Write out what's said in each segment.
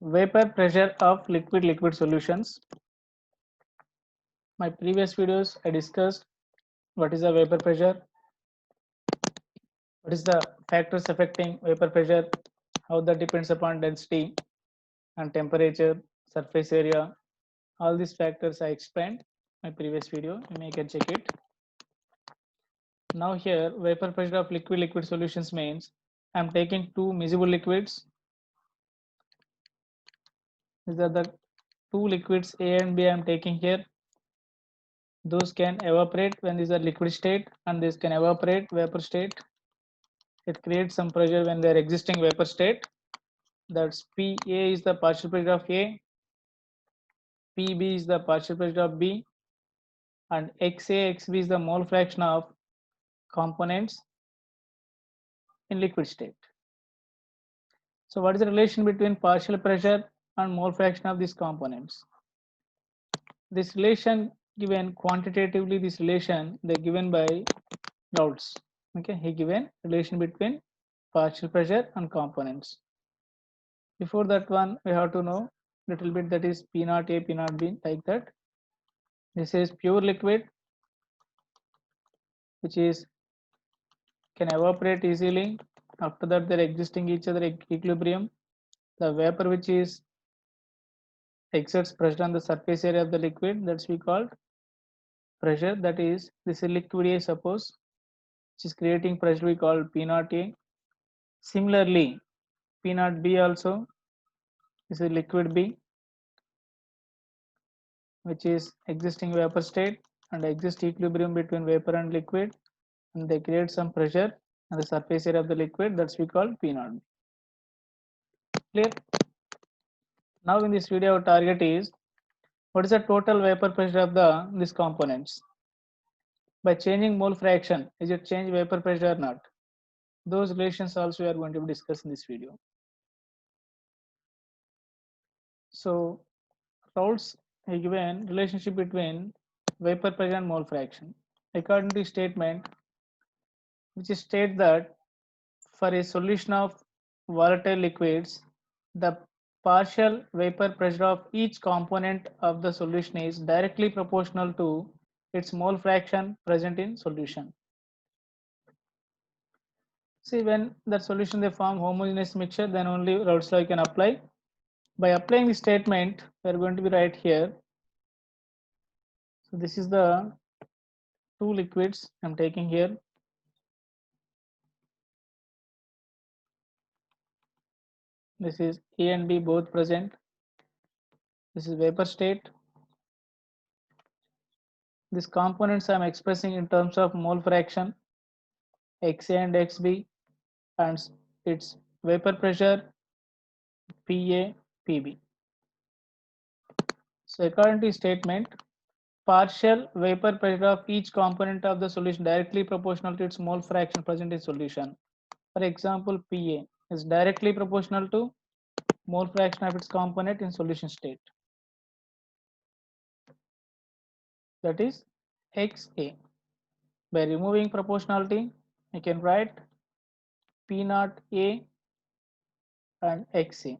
Vapor pressure of liquid solutions. My previous videos I discussed what is the vapor pressure, what is the factors affecting vapor pressure, how that depends upon density and temperature, surface area. All these factors I explained my previous video. You can check it. Now here vapor pressure of liquid solutions means I am taking two miscible liquids. These are the two liquids A and B I am taking here. Those can evaporate when these are liquid state and this can evaporate vapor state. It creates some pressure when they are existing vapor state. That's PA is the partial pressure of A, PB is the partial pressure of B, and XA, XB is the mole fraction of components in liquid state. So what is the relation between partial pressure and mole fraction of these components? This relation given quantitatively, this relation they given by Raoults. Okay, he given relation between partial pressure and components. Before that one, we have to know little bit, that is P naught A, P naught B, like that. This is pure liquid, which is can evaporate easily. After that, they're existing each other equilibrium. The vapor which is exerts pressure on the surface area of the liquid, that's we called pressure. That is, this is liquid A, suppose, which is creating pressure, we call P naught A. Similarly, P naught B also, this is liquid B, which is existing vapor state and exist equilibrium between vapor and liquid, and they create some pressure on the surface area of the liquid, that's we call P naught. Clear? Now in this video our target is what is the total vapor pressure of these components. By changing mole fraction, is it change vapor pressure or not? Those relations also we are going to discuss in this video. So Raoults has given relationship between vapor pressure and mole fraction. According to statement, which state that for a solution of volatile liquids, the partial vapor pressure of each component of the solution is directly proportional to its mole fraction present in solution. See, when that solution they form homogeneous mixture, then only Raoult's law can apply. By applying the statement, we are going to be right here. So this is the two liquids I'm taking here. This is A and B both present. This is vapor state. These components I'm expressing in terms of mole fraction, XA and XB, and its vapor pressure, PA, PB. So according to statement, partial vapor pressure of each component of the solution directly proportional to its mole fraction present in solution. For example, PA is directly proportional to mole fraction of its component in solution state. That is XA. By removing proportionality, you can write P naught A and XA.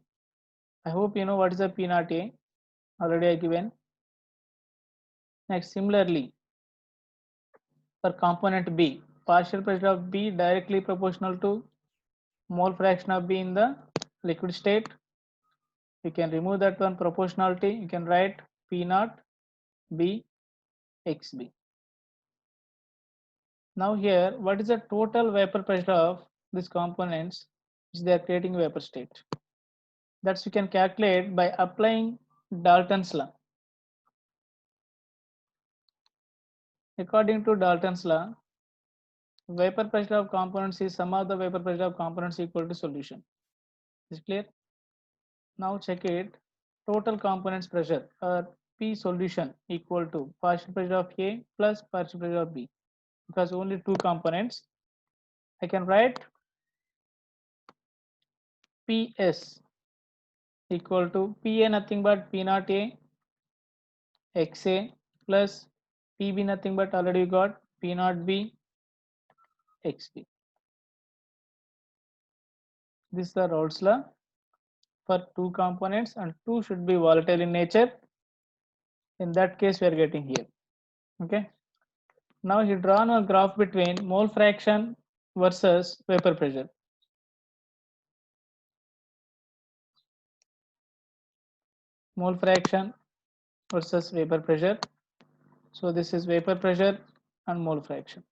I hope you know what is a P naught A. Already I given. Next, similarly, for component B, partial pressure of B directly proportional to mole fraction of B in the liquid state. You can remove that one proportionality. You can write P naught B XB. Now here, what is the total vapor pressure of these components which they are creating vapor state? That's you can calculate by applying Dalton's law. According to Dalton's law, vapor pressure of components is sum of the vapor pressure of components equal to solution. Is it clear? Now check it. Total components pressure or P solution equal to partial pressure of A plus partial pressure of B. Because only two components, I can write PS equal to PA nothing but P naught A XA plus PB nothing but already got P naught B XB. This is the Raoult's law. for two components and two should be volatile in nature. In that case, we are getting here. Okay. Now he drawn a graph between mole fraction versus vapor pressure. Mole fraction versus vapor pressure. So this is vapor pressure and mole fraction.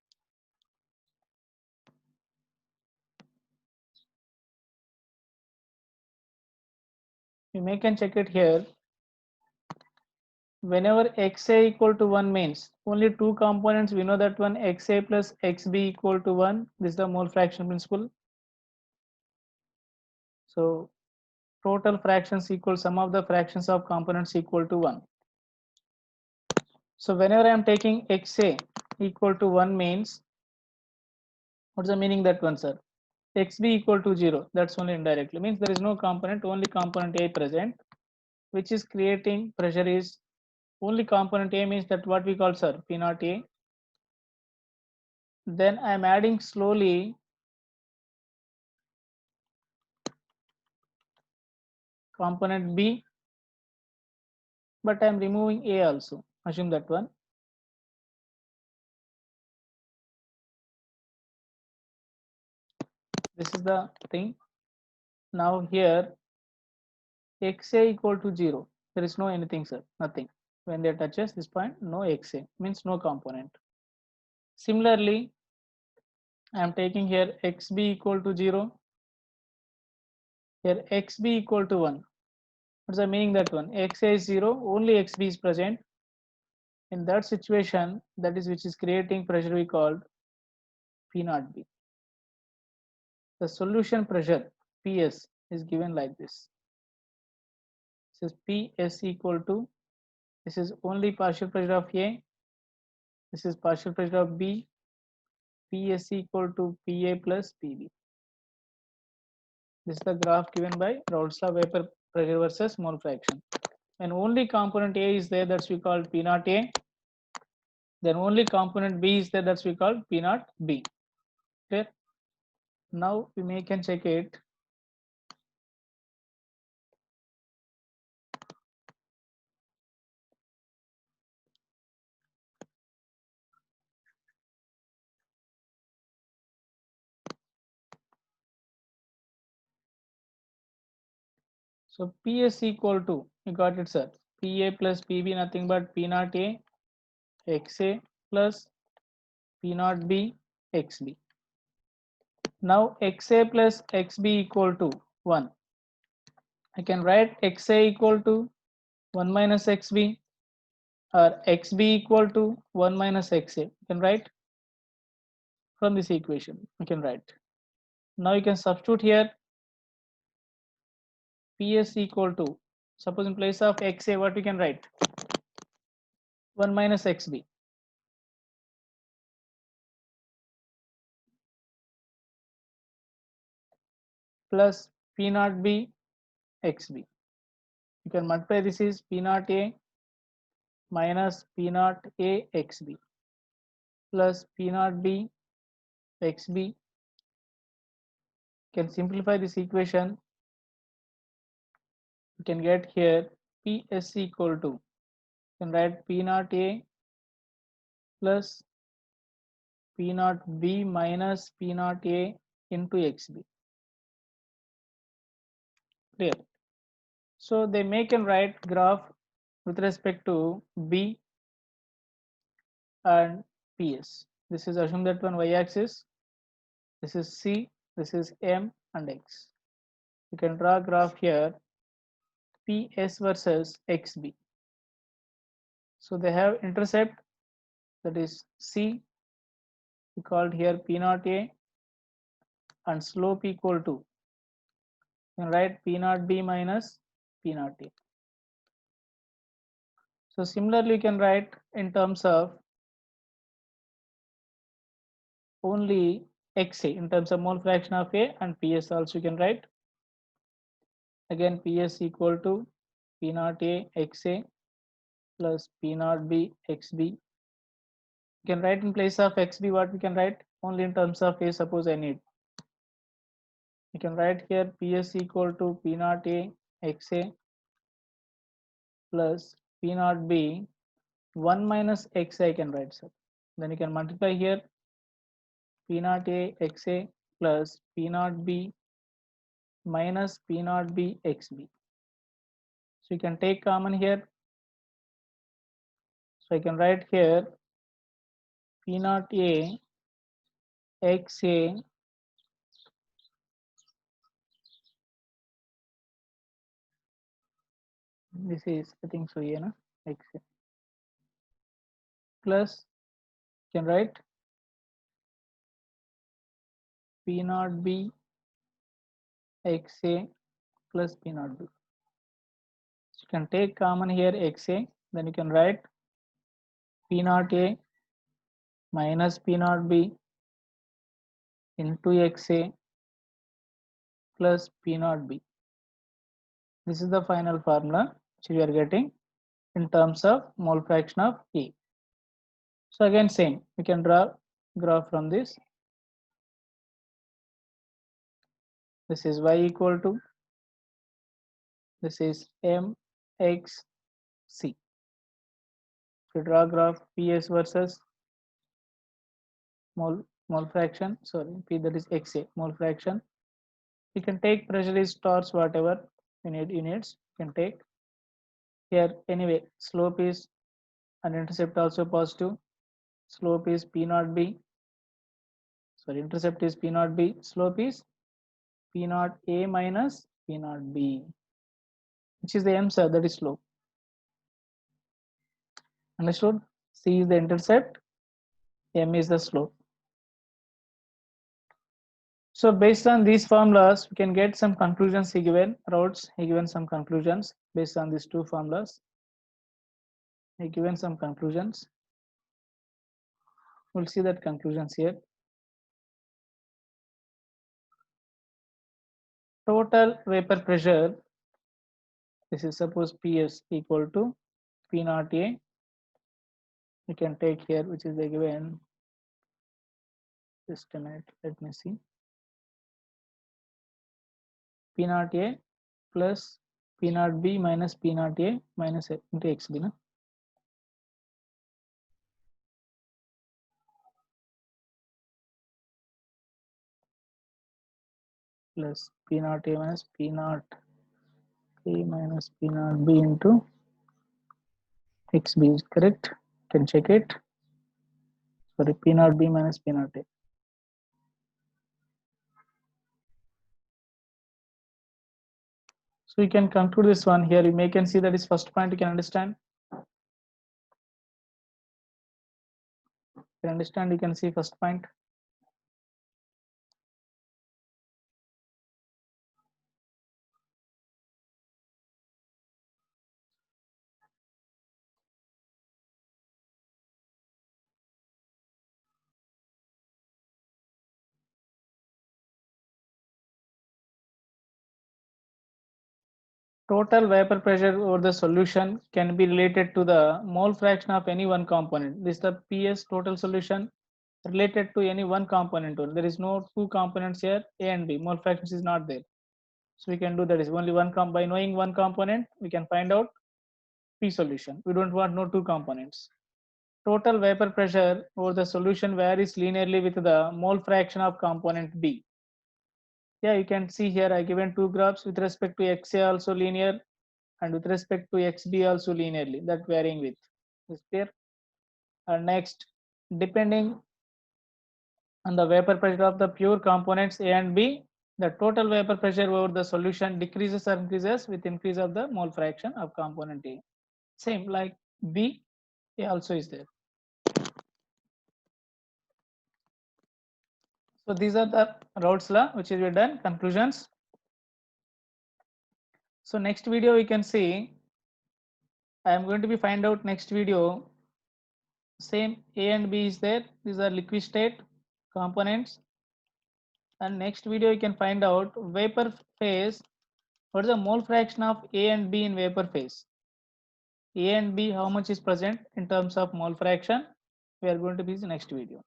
We can check it here. Whenever xa equal to 1 means only two components, we know that one xa plus xb equal to 1. This is the mole fraction principle. So total fractions equal sum of the fractions of components equal to 1. So whenever I am taking xa equal to 1 means, what's the meaning that one, sir? Xb equal to 0, that's only indirectly, means there is no component, only component A present, which is creating pressure is only component A, means that what we call, sir, P naught A. Then I am adding slowly component B, but I am removing A also, assume that one. This is the thing. Now here xa equal to 0, there is no anything, sir, nothing. When they touches this point, no xa, means no component. Similarly, I am taking here xb equal to 0, here xb equal to 1. What's the meaning that one? xa is 0, only xb is present. In that situation, that is which is creating pressure, we called P naught B. The solution pressure PS is given like this. This is PS equal to, this is only partial pressure of A, this is partial pressure of B, PS equal to PA plus PB. This is the graph given by Raoult's law, vapor pressure versus mole fraction. When only component A is there, that's we call P naught A. Then only component B is there, that's we call P naught B. Clear? Now we can check it. So PS equal to, you got it, sir. PA plus PB, nothing but P naught A XA plus P naught B XB. Now XA plus XB equal to 1. I can write XA equal to 1 minus XB, or XB equal to 1 minus XA. You can write from this equation. You can write. Now you can substitute here PS equal to, suppose in place of XA, what we can write? 1 minus XB. Plus P naught B XB. You can multiply, this is P naught A minus P naught A XB plus P naught B XB. You can simplify this equation. You can get here PS equal to, you can write P naught A plus P naught B minus P naught A into XB. Clear? So they make and write graph with respect to B and PS. This is assume that one y-axis, this is C, this is M and X. You can draw a graph here, PS versus XB. So they have intercept, that is C, we called here P naught A, and slope equal to, you can write P naught B minus P naught A. So similarly, you can write in terms of only XA, in terms of mole fraction of A, and PS also you can write. Again, PS equal to P naught A XA plus P naught B XB. You can write in place of XB what we can write, only in terms of A, suppose I need. You can write here PS equal to P naught A XA plus P naught B 1 minus X I can write, sir. Then you can multiply here P naught A XA plus P naught B minus P naught B XB. So you can take common here. So I can write here P naught A XA this is I think so here, no? XA plus you can write P naught B XA plus P naught B. So you can take common here XA, then you can write P naught A minus P naught B into XA plus P naught B. This is the final formula which we are getting in terms of mole fraction of A. So again same, we can draw graph from this. This is y equal to, this is mx c. To draw graph PS versus mole fraction, sorry, P that is XA mole fraction. You can take pressure is torch whatever you need units you can take here. Anyway, slope is and intercept also positive. Slope is P naught B. Sorry, intercept is P naught B. Slope is P naught A minus P naught B, which is the M, sir, that is slope. Understood? C is the intercept, M is the slope. So based on these formulas, we can get some conclusions he given, routes, he given some conclusions based on these two formulas. He given some conclusions. We'll see that conclusions here. Total vapor pressure, this is suppose PS equal to P naught A. You can take here, which is the given, just a minute, let me see. P naught A plus P naught B minus P naught A minus into XB. No? Plus P naught A minus P naught A minus P naught B into XB is correct. Can check it. Sorry, P naught B minus P naught A. So you can conclude this one here. You may can see that is first point you can understand. You can understand, you can see first point. Total vapor pressure over the solution can be related to the mole fraction of any one component. This is the PS total solution related to any one component. There is no two components here, A and B. Mole fractions is not there. So we can do that is only one by knowing one component, we can find out P solution. We don't want no two components. Total vapor pressure over the solution varies linearly with the mole fraction of component B. Yeah, you can see here I given two graphs with respect to XA also linear and with respect to XB also linearly, that varying with. Is clear? And next, depending on the vapor pressure of the pure components A and B, the total vapor pressure over the solution decreases or increases with increase of the mole fraction of component A. Same like B, A also is there. So these are the Raoult's law which is done. Conclusions. So next video we can see, I am going to be find out next video. Same A and B is there. These are liquid state components. And next video you can find out vapor phase. What is the mole fraction of A and B in vapor phase? A and B, how much is present in terms of mole fraction? We are going to be the next video.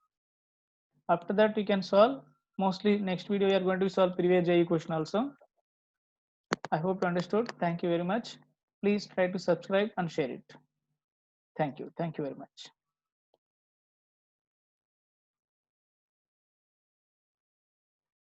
After that, we can solve. Mostly next video we are going to solve previous JEE question also. I hope you understood. Thank you very much. Please try to subscribe and share it. Thank you. Thank you very much.